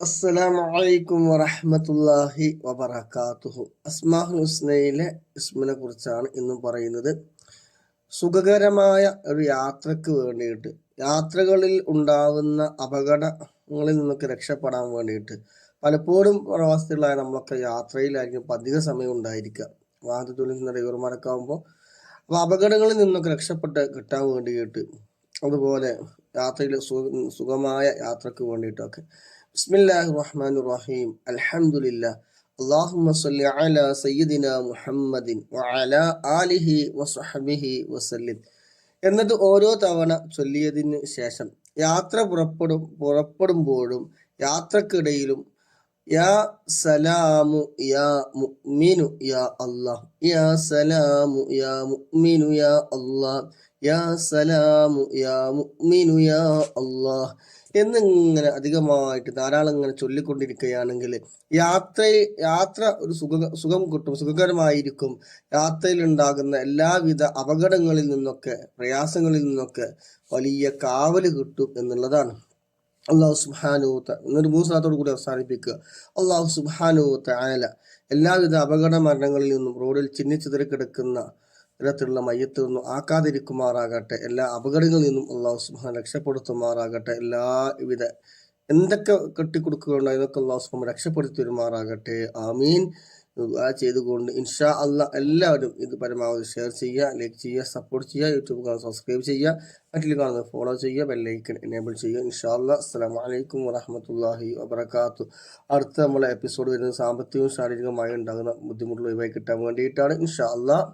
അസ്സലാമു അലൈക്കും വറഹ്മത്തുള്ളാഹി വബറകാതുഹു. അസ്മാഉൽ ഹുസ്നയിലെ ഇസ്മിനെ കുറിച്ചാണ് ഇന്ന് പറയുന്നത്. സുഖകരമായ ഒരു യാത്രക്ക് വേണ്ടിയിട്ട്, യാത്രകളിൽ ഉണ്ടാകുന്ന അപകടങ്ങളിൽ നിന്നൊക്കെ രക്ഷപ്പെടാൻ വേണ്ടിയിട്ട് പലപ്പോഴും പ്രവാസികളായ നമ്മളൊക്കെ യാത്രയിലായിരിക്കും അധിക സമയം ഉണ്ടായിരിക്കുക. വാഹനത്തിൽ നിന്ന് ഡ്രൈവർമാരൊക്കെ ആകുമ്പോൾ അപ്പോൾ അപകടങ്ങളിൽ നിന്നൊക്കെ രക്ഷപ്പെട്ട് കിട്ടാൻ വേണ്ടിയിട്ട്, അതുപോലെ യാത്രയിൽ സുഖമായ യാത്രക്ക് വേണ്ടിയിട്ടൊക്കെ ബിസ്മില്ലാഹിർ റഹ്മാനിർ റഹീം അൽഹംദുലില്ലാ അല്ലാഹുമ്മ സ്വല്ലി അലാ സയ്യിദിനാ മുഹമ്മദിൻ വഅലാ ആലിഹി വസഹ്ബിഹി വസല്ലിം എന്നത് ഓരോ തവണ ചൊല്ലിയതിന് ശേഷം യാത്ര പുറപ്പെടുമ്പോഴും യാത്രക്കിടയിലും യാ സലാമു യാ മുഅ്മിനു യാ അല്ലാഹ്, യാ സലാമു യാ മുഅ്മിനു യാ അല്ലാഹ്, യാ സലാമു യാ മുഅ്മിനു യാ അല്ലാഹ് എന്നിങ്ങനെ അധികമായിട്ട് ധാരാളം ഇങ്ങനെ ചൊല്ലിക്കൊണ്ടിരിക്കുകയാണെങ്കിൽ യാത്ര ഒരു സുഖം കിട്ടും, സുഖകരമായിരിക്കും. യാത്രയിൽ ഉണ്ടാകുന്ന എല്ലാവിധ അപകടങ്ങളിൽ നിന്നൊക്കെ, പ്രയാസങ്ങളിൽ നിന്നൊക്കെ വലിയ കാവല് കിട്ടും എന്നുള്ളതാണ്. അള്ളാഹു സുബ്ഹാനഹു എന്നൊരു മൂന്ന് കൂടി അവസാനിപ്പിക്കുക. അള്ളാഹു സുബ്ഹാനഹു തആല എല്ലാവിധ അപകട മരണങ്ങളിൽ നിന്നും റോഡിൽ ചിന്നിച്ചിതറി കിടക്കുന്ന തരത്തിലുള്ള മയ്യത്തൊന്നും ആക്കാതിരിക്കുമാറാകട്ടെ. എല്ലാ അപകടങ്ങളിൽ നിന്നും അള്ളാഹു സുബ്ഹാനഹു രക്ഷപ്പെടുത്തുമാറാകട്ടെ. എല്ലാവിധ എന്തൊക്കെ കെട്ടിക്കൊടുക്കുകയുണ്ടോ ഇതൊക്കെ അള്ളാഹു സുബ്ഹാനഹു രക്ഷപ്പെടുത്തി വരുമാറാകട്ടെ. ആമീൻ. ചെയ്തുകൊണ്ട് ഇൻഷാ അള്ളാഹ് എല്ലാവരും ഇത് പരമാവധി ഷെയർ ചെയ്യുക, ലൈക്ക് ചെയ്യുക, സപ്പോർട്ട് ചെയ്യുക, യൂട്യൂബ് കാണാൻ സബ്സ്ക്രൈബ് ചെയ്യുക, മറ്റിൽ കാണുന്നത് ഫോളോ ചെയ്യുക, ബെല്ലൈക്കൺ എനേബിൾ ചെയ്യുക. ഇൻഷാ അള്ളാഹ്. അസ്സലാമു അലൈക്കും വറഹ്മത്തുള്ളാഹി വബറകാതുഹു. അടുത്ത നമ്മളെ എപ്പിസോഡ് വരുന്നത് സാമ്പത്തികവും ശാരീരികവുമായി ഉണ്ടാകുന്ന ബുദ്ധിമുട്ടുകൾ ഒഴിവാക്കി കിട്ടാൻ വേണ്ടിയിട്ടാണ്. ഇൻഷാ അള്ളാഹ്.